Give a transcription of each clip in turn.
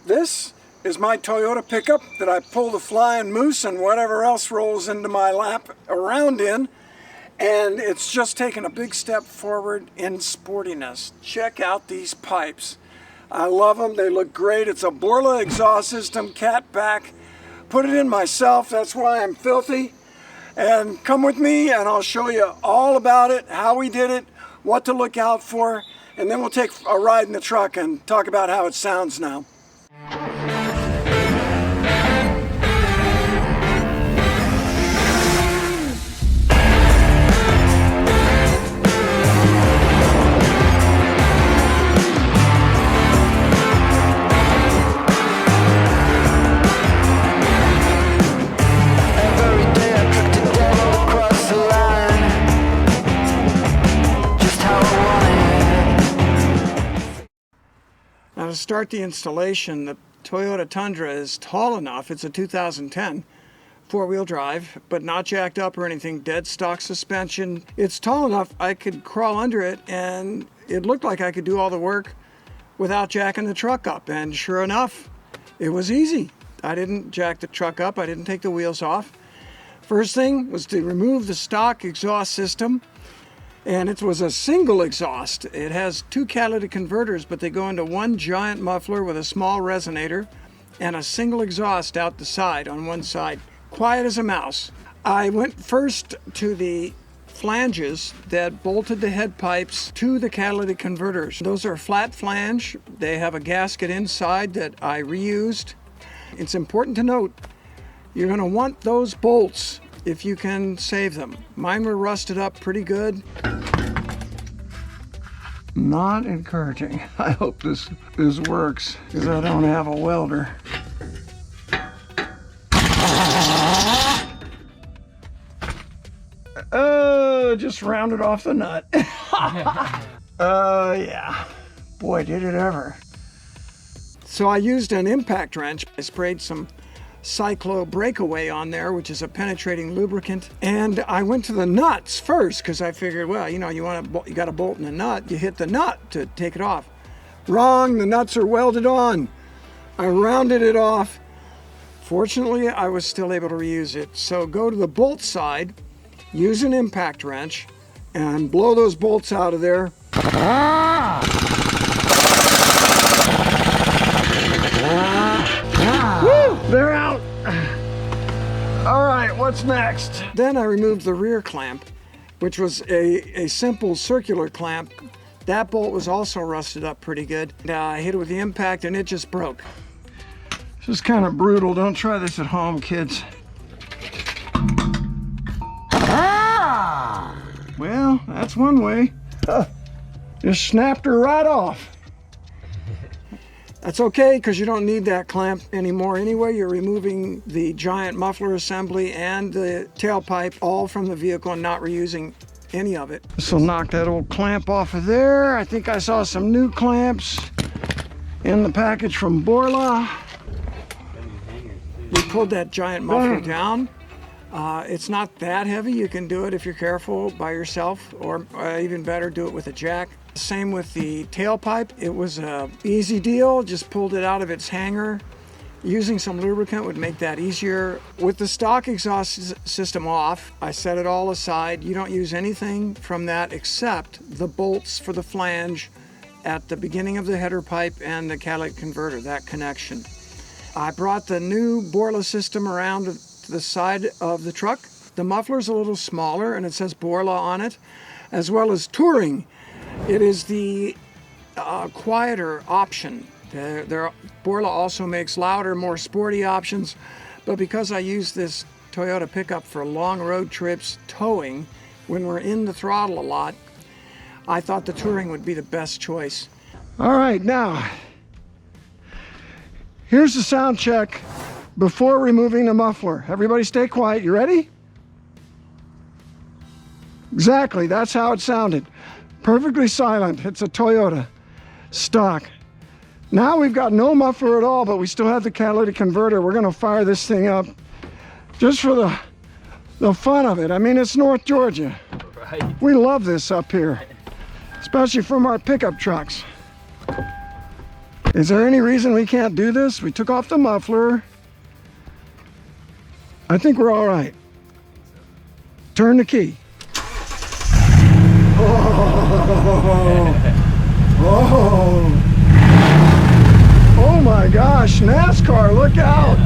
This is my Toyota pickup that I pull the flying moose and whatever else rolls into my lap around in. And it's just taken a big step forward in sportiness. Check out these pipes. I love them. They look great. It's a Borla exhaust system, cat back. Put it in myself. That's why I'm filthy. And come with me and I'll show you all about it, how we did it, what to look out for. And then we'll take a ride in the truck and talk about how it sounds now. Now to start the installation, the Toyota Tundra is tall enough. It's a 2010 four-wheel drive, but not jacked up or anything, dead stock suspension. It's tall enough I could crawl under it, and it looked like I could do all the work without jacking the truck up. And sure enough, it was easy. I didn't jack the truck up. I didn't take the wheels off. First thing was to remove the stock exhaust system. And it was a single exhaust. It has two catalytic converters, but they go into one giant muffler with a small resonator and a single exhaust out the side on one side. Quiet as a mouse. I went first to the flanges that bolted the head pipes to the catalytic converters. Those are flat flange. They have a gasket inside that I reused. It's important to note, you're going to want those bolts if you can save them. Mine were rusted up pretty good. Not encouraging. I hope this works because I don't have a welder. Just rounded off the nut. Yeah. Boy, did it ever. So I used an impact wrench. I sprayed some Cyclo breakaway on there, which is a penetrating lubricant, and I went to the nuts first because I figured, well, you know, you got a bolt in the nut, you hit the nut to take it off. Wrong, the nuts are welded on. I rounded it off. Fortunately, I was still able to reuse it. So go to the bolt side, use an impact wrench, and blow those bolts out of there. Woo! They're out. All right, what's next? Then I removed the rear clamp, which was a simple circular clamp. That bolt was also rusted up pretty good. I hit it with the impact and it just broke. This is kind of brutal. Don't try this at home, kids. Well, that's one way. Just snapped her right off. That's okay, because you don't need that clamp anymore anyway. You're removing the giant muffler assembly and the tailpipe all from the vehicle and not reusing any of it. This will knock that old clamp off of there. I think I saw some new clamps in the package from Borla. We pulled that giant muffler down. It's not that heavy. You can do it if you're careful by yourself, or even better, do it with a jack. Same with the tailpipe. It was an easy deal. Just pulled it out of its hanger. Using some lubricant would make that easier. With the stock exhaust system off, I set it all aside. You don't use anything from that except the bolts for the flange at the beginning of the header pipe and the catalytic converter, that connection. I brought the new Borla system around to the side of the truck. The muffler's a little smaller and it says Borla on it, as well as Touring. It is the quieter option. Borla also makes louder, more sporty options, but because I use this Toyota pickup for long road trips, towing, when we're in the throttle a lot, I thought the Touring would be the best choice. All right, now, here's the sound check before removing the muffler. Everybody stay quiet. You ready? Exactly, that's how it sounded. Perfectly silent. It's a Toyota stock. Now we've got no muffler at all, but we still have the catalytic converter. We're going to fire this thing up just for the fun of it. I mean, it's North Georgia. Right. We love this up here, especially from our pickup trucks. Is there any reason we can't do this? We took off the muffler. I think we're all right. Turn the key. Oh my gosh, NASCAR, look out.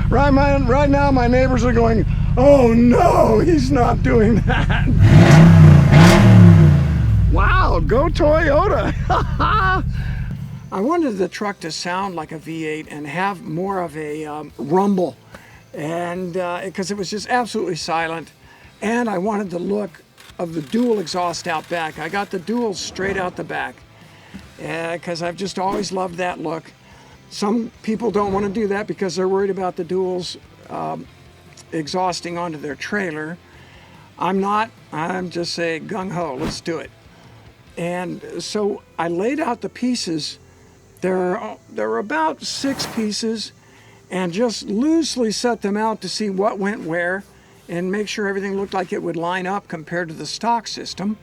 Right now my neighbors are going, oh no, he's not doing that. Wow, go Toyota. I wanted the truck to sound like a V8 and have more of a rumble, and because it was just absolutely silent, and I wanted the look of the dual exhaust out back. I got the dual straight out the back because I've just always loved that look. Some people don't want to do that because they're worried about the duals exhausting onto their trailer. I'm not. I'm just saying gung-ho, let's do it. And so I laid out the pieces. There are about 6 pieces, and just loosely set them out to see what went where and make sure everything looked like it would line up compared to the stock system.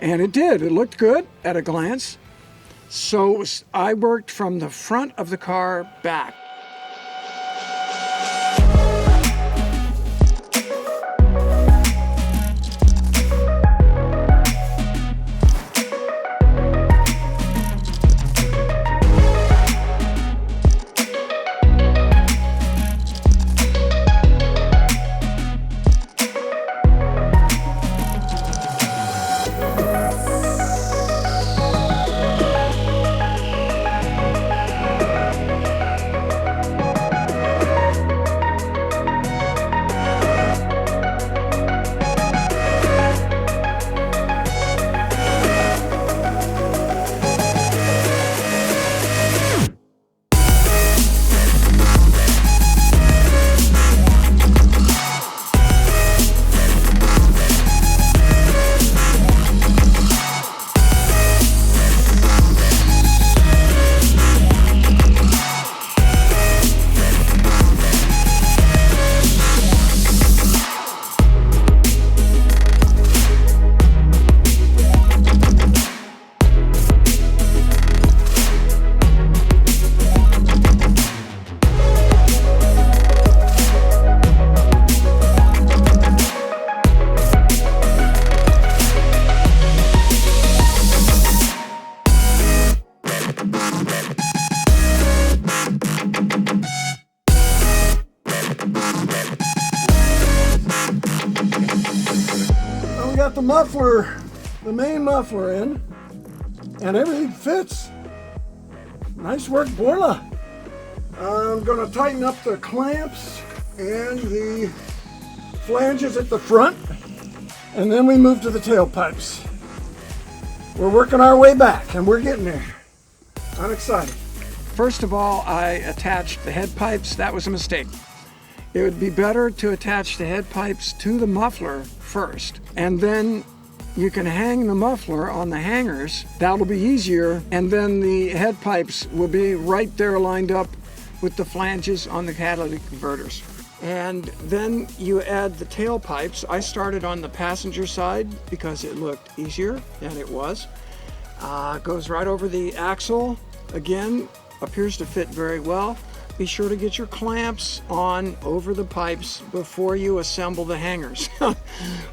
And it did. It looked good at a glance. So I worked from the front of the car back. The muffler, the main muffler in, and everything fits. Nice work, Borla. I'm going to tighten up the clamps and the flanges at the front, and then we move to the tailpipes. We're working our way back, and we're getting there. I'm excited. First of all, I attached the head pipes. That was a mistake. It would be better to attach the head pipes to the muffler first, and then you can hang the muffler on the hangers. That'll be easier, and then the head pipes will be right there lined up with the flanges on the catalytic converters. And then you add the tailpipes. I started on the passenger side because it looked easier, and it was. Goes right over the axle. Again, appears to fit very well. Be sure to get your clamps on over the pipes before you assemble the hangers,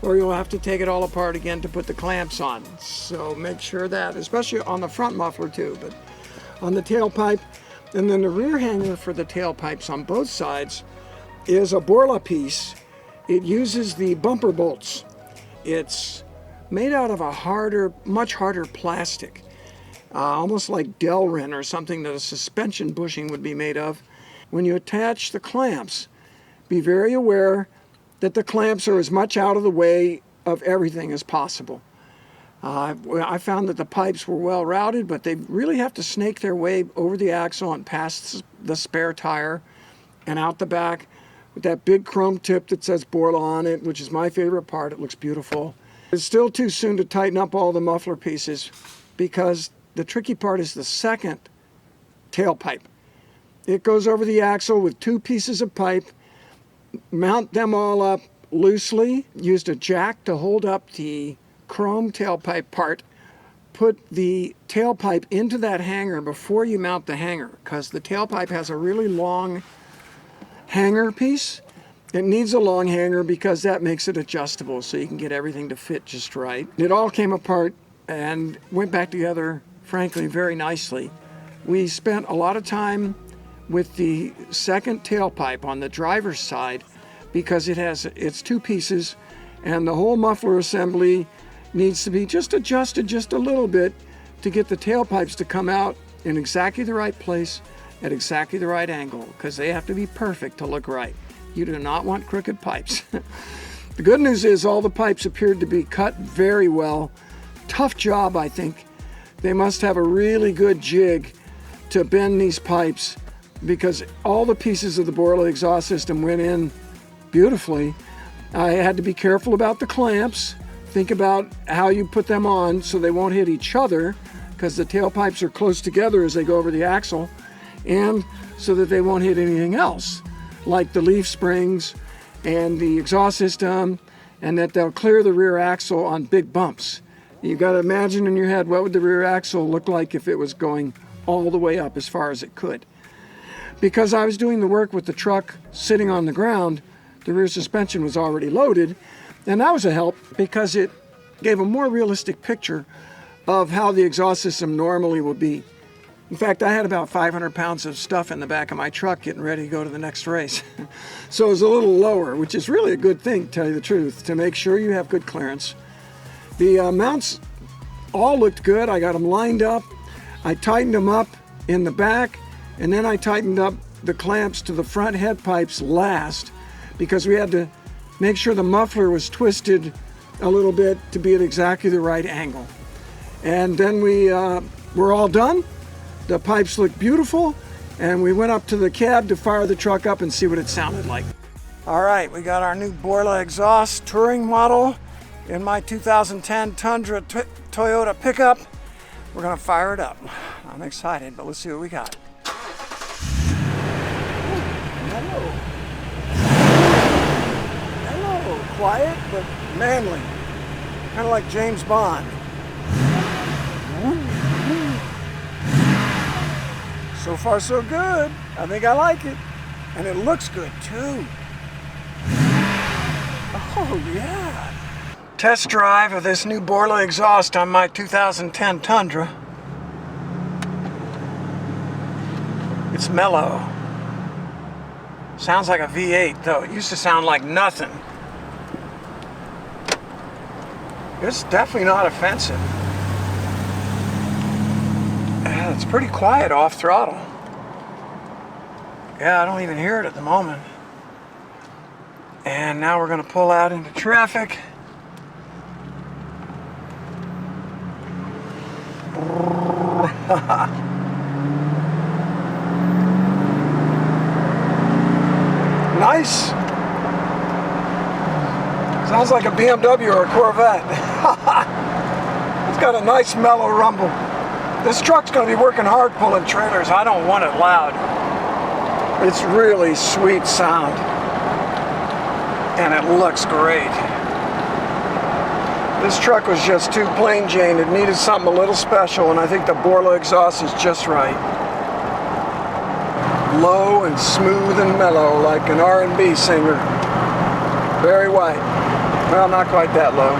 or you'll have to take it all apart again to put the clamps on. So make sure that, especially on the front muffler too, but on the tailpipe. And then the rear hanger for the tailpipes on both sides is a Borla piece. It uses the bumper bolts. It's made out of a harder, much harder plastic, almost like Delrin or something that a suspension bushing would be made of. When you attach the clamps, be very aware that the clamps are as much out of the way of everything as possible. I found that the pipes were well routed, but they really have to snake their way over the axle and past the spare tire and out the back with that big chrome tip that says Borla on it, which is my favorite part. It looks beautiful. It's still too soon to tighten up all the muffler pieces because the tricky part is the second tailpipe. It goes over the axle with 2 pieces of pipe. Mount them all up loosely. Used a jack to hold up the chrome tailpipe part. Put the tailpipe into that hanger before you mount the hanger, because the tailpipe has a really long hanger piece. It needs a long hanger because that makes it adjustable so you can get everything to fit just right. It all came apart and went back together, frankly, very nicely. We spent a lot of time with the second tailpipe on the driver's side because it's two pieces and the whole muffler assembly needs to be just adjusted just a little bit to get the tailpipes to come out in exactly the right place at exactly the right angle, because they have to be perfect to look right. You do not want crooked pipes. The good news is all the pipes appeared to be cut very well. Tough job, I think. They must have a really good jig to bend these pipes, because all the pieces of the Borla exhaust system went in beautifully. I had to be careful about the clamps. Think about how you put them on so they won't hit each other, because the tailpipes are close together as they go over the axle, and so that they won't hit anything else, like the leaf springs and the exhaust system, and that they'll clear the rear axle on big bumps. You've got to imagine in your head, what would the rear axle look like if it was going all the way up as far as it could? Because I was doing the work with the truck sitting on the ground, the rear suspension was already loaded, and that was a help because it gave a more realistic picture of how the exhaust system normally would be. In fact, I had about 500 pounds of stuff in the back of my truck getting ready to go to the next race. So it was a little lower, which is really a good thing, to tell you the truth, to make sure you have good clearance. The mounts all looked good. I got them lined up. I tightened them up in the back, and then I tightened up the clamps to the front head pipes last, because we had to make sure the muffler was twisted a little bit to be at exactly the right angle. And then we were all done. The pipes looked beautiful, and we went up to the cab to fire the truck up and see what it sounded like. All right, we got our new Borla exhaust touring model in my 2010 Tundra Toyota pickup. We're gonna fire it up. I'm excited, but let's see what we got. Quiet, but manly. Kind of like James Bond. So far, so good. I think I like it. And it looks good, too. Oh, yeah. Test drive of this new Borla exhaust on my 2010 Tundra. It's mellow. Sounds like a V8, though. It used to sound like nothing. It's definitely not offensive. It's pretty quiet off throttle. Yeah, I don't even hear it at the moment. And now we're going to pull out into traffic. Nice. Sounds like a BMW or a Corvette. It's got a nice mellow rumble. This truck's going to be working hard pulling trailers. I don't want it loud. It's really sweet sound. And it looks great. This truck was just too plain Jane. It needed something a little special, and I think the Borla exhaust is just right. Low and smooth and mellow, like an R&B singer. Very white. Well, not quite that low.